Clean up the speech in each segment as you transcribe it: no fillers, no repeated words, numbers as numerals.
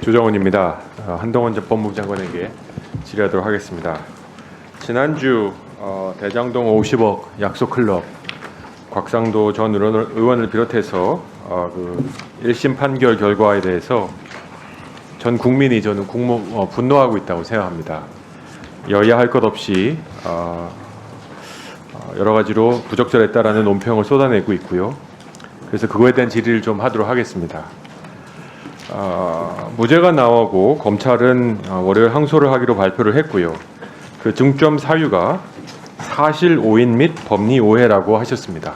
조정훈입니다. 한동훈 전 법무부 장관에게 질의하도록 하겠습니다. 지난주 대장동 50억 약속 클럽 곽상도 전 의원을 비롯해서 그 1심 판결 결과에 대해서 전 국민이 저는 분노하고 있다고 생각합니다. 여야 할 것 없이 여러 가지로 부적절했다라는 논평을 쏟아내고 있고요. 그래서 그거에 대한 질의를 좀 하도록 하겠습니다. 무죄가 나오고 검찰은 월요일 항소를 하기로 발표를 했고요. 그 중점 사유가 사실 오인 및 법리 오해라고 하셨습니다.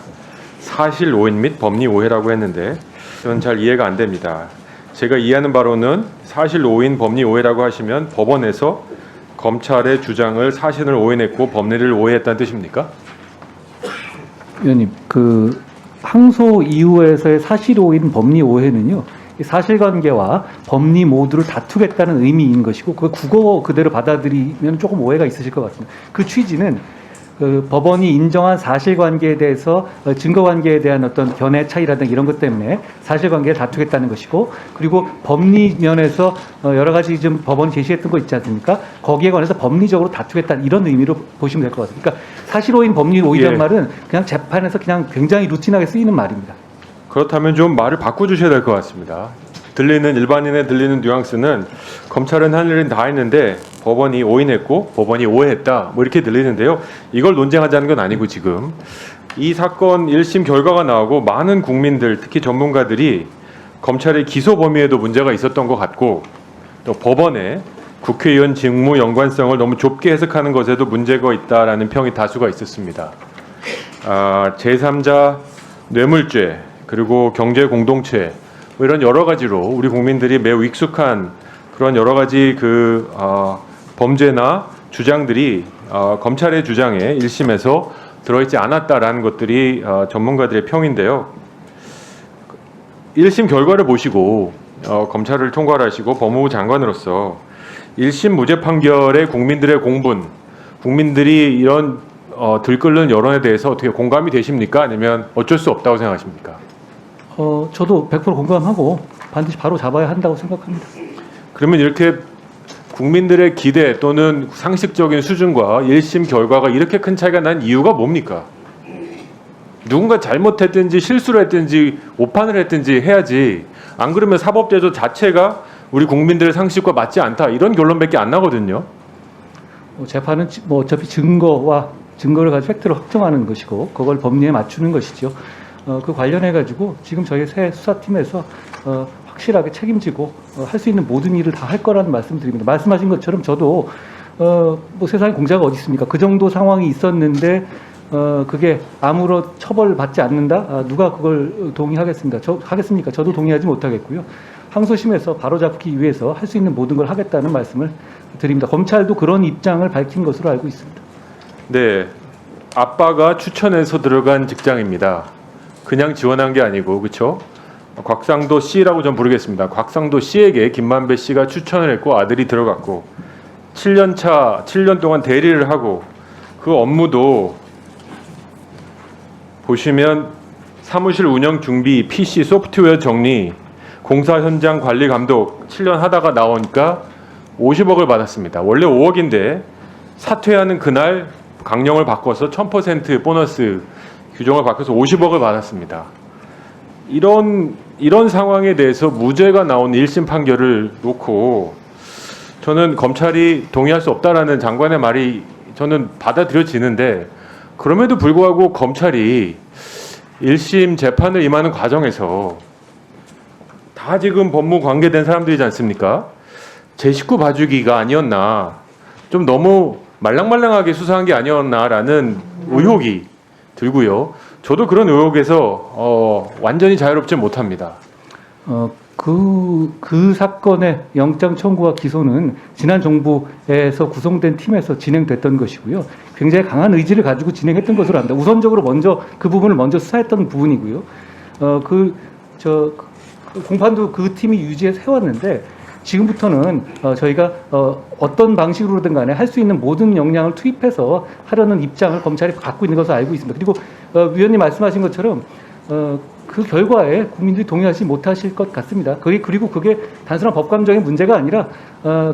사실 오인 및 법리 오해라고 했는데 저는 잘 이해가 안 됩니다. 제가 이해하는 바로는 사실 오인 법리 오해라고 하시면 법원에서 검찰의 주장을 사실을 오해했고 법리를 오해했다는 뜻입니까? 의원님, 그 항소 이후에서의 사실 오인 법리 오해는요, 사실관계와 법리 모두를 다투겠다는 의미인 것이고, 그 국어 그대로 받아들이면 조금 오해가 있으실 것 같습니다. 그 취지는 그 법원이 인정한 사실관계에 대해서 증거관계에 대한 어떤 견해 차이라든가 이런 것 때문에 사실관계를 다투겠다는 것이고, 그리고 법리 면에서 여러 가지 좀 법원이 제시했던 거 있지 않습니까? 거기에 관해서 법리적으로 다투겠다는 이런 의미로 보시면 될 것 같습니다. 그러니까 사실 오인 법리 오해란 말은 그냥 재판에서 그냥 굉장히 루틴하게 쓰이는 말입니다. 그렇다면 좀 말을 바꿔주셔야 될 것 같습니다. 일반인의 들리는 뉘앙스는 검찰은 할 일은 다 했는데 법원이 오인했고 법원이 오해했다 뭐 이렇게 들리는데요. 이걸 논쟁하자는 건 아니고 지금 이 사건 1심 결과가 나오고 많은 국민들 특히 전문가들이 검찰의 기소 범위에도 문제가 있었던 것 같고 또 법원에 국회의원 직무 연관성을 너무 좁게 해석하는 것에도 문제가 있다라는 평이 다수가 있었습니다. 제3자 뇌물죄 그리고 경제 공동체 뭐 이런 여러 가지로 우리 국민들이 매우 익숙한 그런 여러 가지 범죄나 주장들이 검찰의 주장에 1심에서 들어있지 않았다라는 것들이 전문가들의 평인데요. 1심 결과를 보시고 검찰을 총괄하시고 법무부 장관으로서 1심 무죄 판결의 국민들의 공분, 국민들이 이런 들끓는 여론에 대해서 어떻게 공감이 되십니까? 아니면 어쩔 수 없다고 생각하십니까? 저도 100% 공감하고 반드시 바로 잡아야 한다고 생각합니다. 그러면 이렇게 국민들의 기대 또는 상식적인 수준과 1심 결과가 이렇게 큰 차이가 난 이유가 뭡니까? 누군가 잘못했든지 실수를 했든지 오판을 했든지 해야지 안 그러면 사법제도 자체가 우리 국민들의 상식과 맞지 않다 이런 결론밖에 안 나거든요. 재판은 어차피 증거를 가지고 팩트를 확정하는 것이고 그걸 법리에 맞추는 것이죠. 그 관련해 가지고 지금 저희 새 수사팀에서 확실하게 책임지고 할 수 있는 모든 일을 다 할 거라는 말씀드립니다. 말씀하신 것처럼 저도 세상에 공자가 어디 있습니까? 그 정도 상황이 있었는데 그게 아무런 처벌받지 않는다? 누가 그걸 하겠습니까? 저도 동의하지 못하겠고요. 항소심에서 바로잡기 위해서 할 수 있는 모든 걸 하겠다는 말씀을 드립니다. 검찰도 그런 입장을 밝힌 것으로 알고 있습니다. 네, 아빠가 추천해서 들어간 직장입니다. 그냥 지원한 게 아니고 그렇죠? 곽상도 씨라고 좀 부르겠습니다. 곽상도 씨에게 김만배 씨가 추천을 했고 아들이 들어갔고 7년 동안 대리를 하고 그 업무도 보시면 사무실 운영 준비, PC 소프트웨어 정리, 공사 현장 관리 감독 7년 하다가 나오니까 50억을 받았습니다. 원래 5억인데 사퇴하는 그날 강령을 바꿔서 1000% 보너스 규정을 바꿔서 50억을 받았습니다. 이런 상황에 대해서 무죄가 나온 1심 판결을 놓고 저는 검찰이 동의할 수 없다라는 장관의 말이 저는 받아들여지는데 그럼에도 불구하고 검찰이 1심 재판을 임하는 과정에서 다 지금 법무 관계된 사람들이지 않습니까? 제 식구 봐주기가 아니었나 좀 너무 말랑말랑하게 수사한 게 아니었나라는 의혹이 들고요. 저도 그런 의혹에서 완전히 자유롭지 못합니다. 그 사건의 영장 청구와 기소는 지난 정부에서 구성된 팀에서 진행됐던 것이고요. 굉장히 강한 의지를 가지고 진행했던 것으로 압니다. 우선적으로 그 부분을 먼저 수사했던 부분이고요. 공판도 그 팀이 유지해서 해왔는데 지금부터는 저희가 어떤 방식으로든 간에 할 수 있는 모든 역량을 투입해서 하려는 입장을 검찰이 갖고 있는 것을 알고 있습니다. 그리고 위원님 말씀하신 것처럼 그 결과에 국민들이 동의하지 못하실 것 같습니다. 그리고 그게 단순한 법감정의 문제가 아니라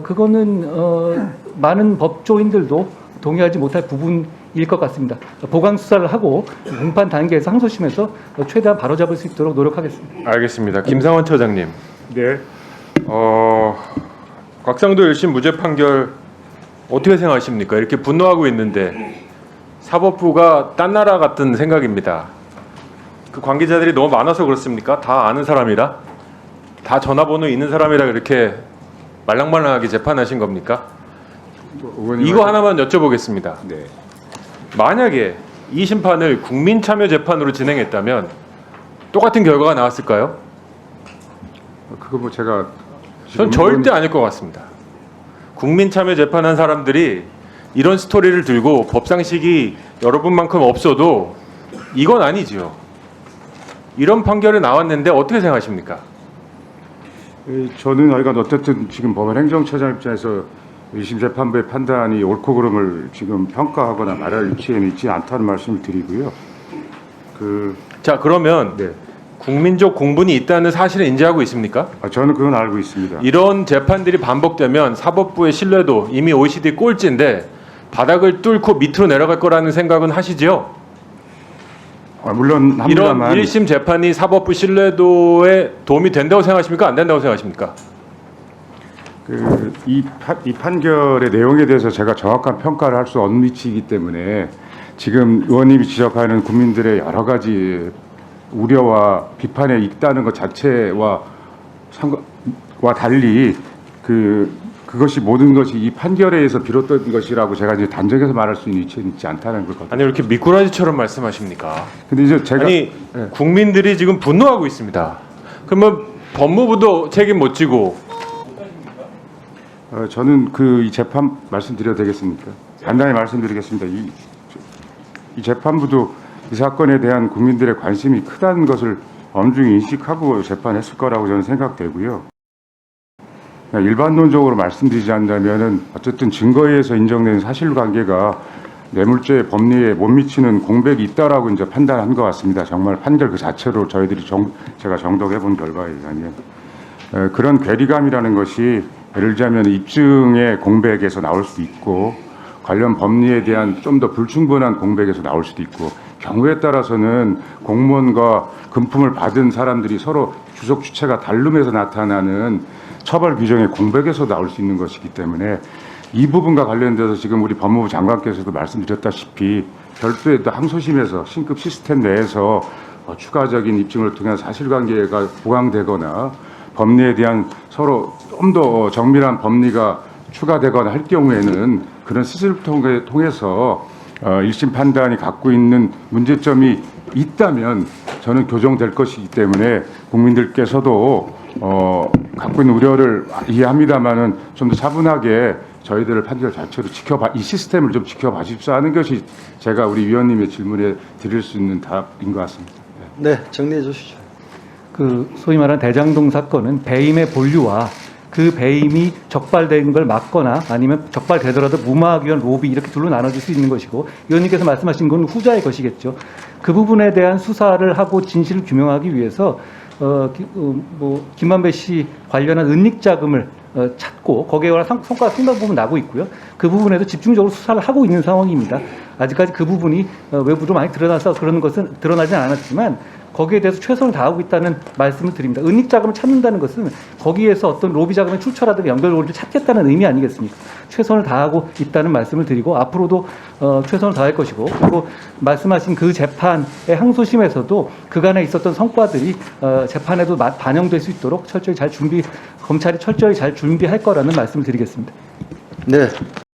그거는 많은 법조인들도 동의하지 못할 부분일 것 같습니다. 보강 수사를 하고 공판 단계에서 항소심에서 최대한 바로잡을 수 있도록 노력하겠습니다. 알겠습니다. 김상원 처장님. 네. 곽상도 1심 무죄 판결 어떻게 생각하십니까? 이렇게 분노하고 있는데 사법부가 딴 나라 같은 생각입니다. 그 관계자들이 너무 많아서 그렇습니까? 다 아는 사람이라? 다 전화번호 있는 사람이라 그렇게 말랑말랑하게 재판하신 겁니까? 이거 하나만 여쭤보겠습니다. 네. 만약에 이 심판을 국민참여재판으로 진행했다면 똑같은 결과가 나왔을까요? 그거 뭐 제가 전 절대 아닐 것 같습니다. 국민참여재판한 사람들이 이런 스토리를 들고 법상식이 여러분만큼 없어도 이건 아니지요. 이런 판결이 나왔는데 어떻게 생각하십니까? 저는 하여간 어쨌든 지금 법원행정처장 입장에서 1심 재판부의 판단이 옳고 그름을 지금 평가하거나 말할 위치에 있지 않다는 말씀을 드리고요. 자, 그러면 네. 국민적 공분이 있다는 사실을 인지하고 있습니까? 저는 그건 알고 있습니다. 이런 재판들이 반복되면 사법부의 신뢰도 이미 OECD 꼴찌인데 바닥을 뚫고 밑으로 내려갈 거라는 생각은 하시지요? 물론 이런 합니다만 1심 재판이 사법부 신뢰도에 도움이 된다고 생각하십니까? 안 된다고 생각하십니까? 이 판결의 내용에 대해서 제가 정확한 평가를 할 수 없는 위치이기 때문에 지금 의원님이 지적하는 국민들의 여러 가지 우려와 비판에 있다는 것 자체와 달리 그것이 모든 것이 이 판결에 의해서 비롯된 것이라고 제가 이제 단정해서 말할 수 있는 위치에 있지 않다는 걸. 아니, 왜 이렇게 미꾸라지처럼 말씀하십니까? 근데 이제 제가 아니, 국민들이 지금 분노하고 있습니다. 그러면 법무부도 책임 못 지고 저는 이 재판 말씀드려도 되겠습니까? 간단히 말씀드리겠습니다. 이 재판부도 이 사건에 대한 국민들의 관심이 크다는 것을 엄중히 인식하고 재판했을 거라고 저는 생각되고요. 그냥 일반론적으로 말씀드리자면은 어쨌든 증거에 의해서 인정된 사실관계가 뇌물죄 법리에 못 미치는 공백이 있다라고 이제 판단한 것 같습니다. 정말 판결 그 자체로 저희들이 제가 정독해 본 결과에 의하면 그런 괴리감이라는 것이 예를 들자면 입증의 공백에서 나올 수도 있고 관련 법리에 대한 좀 더 불충분한 공백에서 나올 수도 있고 경우에 따라서는 공무원과 금품을 받은 사람들이 서로 주속 주체가 다름에서 나타나는 처벌 규정의 공백에서 나올 수 있는 것이기 때문에 이 부분과 관련돼서 지금 우리 법무부 장관께서도 말씀드렸다시피 별도의 또 항소심에서 신급 시스템 내에서 추가적인 입증을 통한 사실관계가 보강되거나 법리에 대한 서로 좀 더 정밀한 법리가 추가되거나 할 경우에는 그런 시스템을 통해서 1심 판단이 갖고 있는 문제점이 있다면 저는 교정될 것이기 때문에 국민들께서도 갖고 있는 우려를 이해합니다만은 좀 더 차분하게 저희들을 판결 자체로 이 시스템을 좀 지켜봐 주십시오 하는 것이 제가 우리 위원님의 질문에 드릴 수 있는 답인 것 같습니다. 네, 정리해 주시죠. 소위 말하는 대장동 사건은 배임의 본류와 그 배임이 적발된 걸 막거나 아니면 적발되더라도 무마하기 위한 로비 이렇게 둘로 나눠질 수 있는 것이고 의원님께서 말씀하신 건 후자의 것이겠죠. 그 부분에 대한 수사를 하고 진실을 규명하기 위해서 김만배 씨 관련한 은닉 자금을 찾고 거기에 관한 성과가 상당 부분 나고 있고요. 그 부분에도 집중적으로 수사를 하고 있는 상황입니다. 아직까지 그 부분이 외부로 많이 드러나서 그런 것은 드러나진 않았지만 거기에 대해서 최선을 다하고 있다는 말씀을 드립니다. 은닉 자금을 찾는다는 것은 거기에서 어떤 로비 자금의 출처라든가 연결고리를 찾겠다는 의미 아니겠습니까? 최선을 다하고 있다는 말씀을 드리고 앞으로도 최선을 다할 것이고 그리고 말씀하신 그 재판의 항소심에서도 그간에 있었던 성과들이 재판에도 반영될 수 있도록 검찰이 철저히 잘 준비할 거라는 말씀을 드리겠습니다. 네.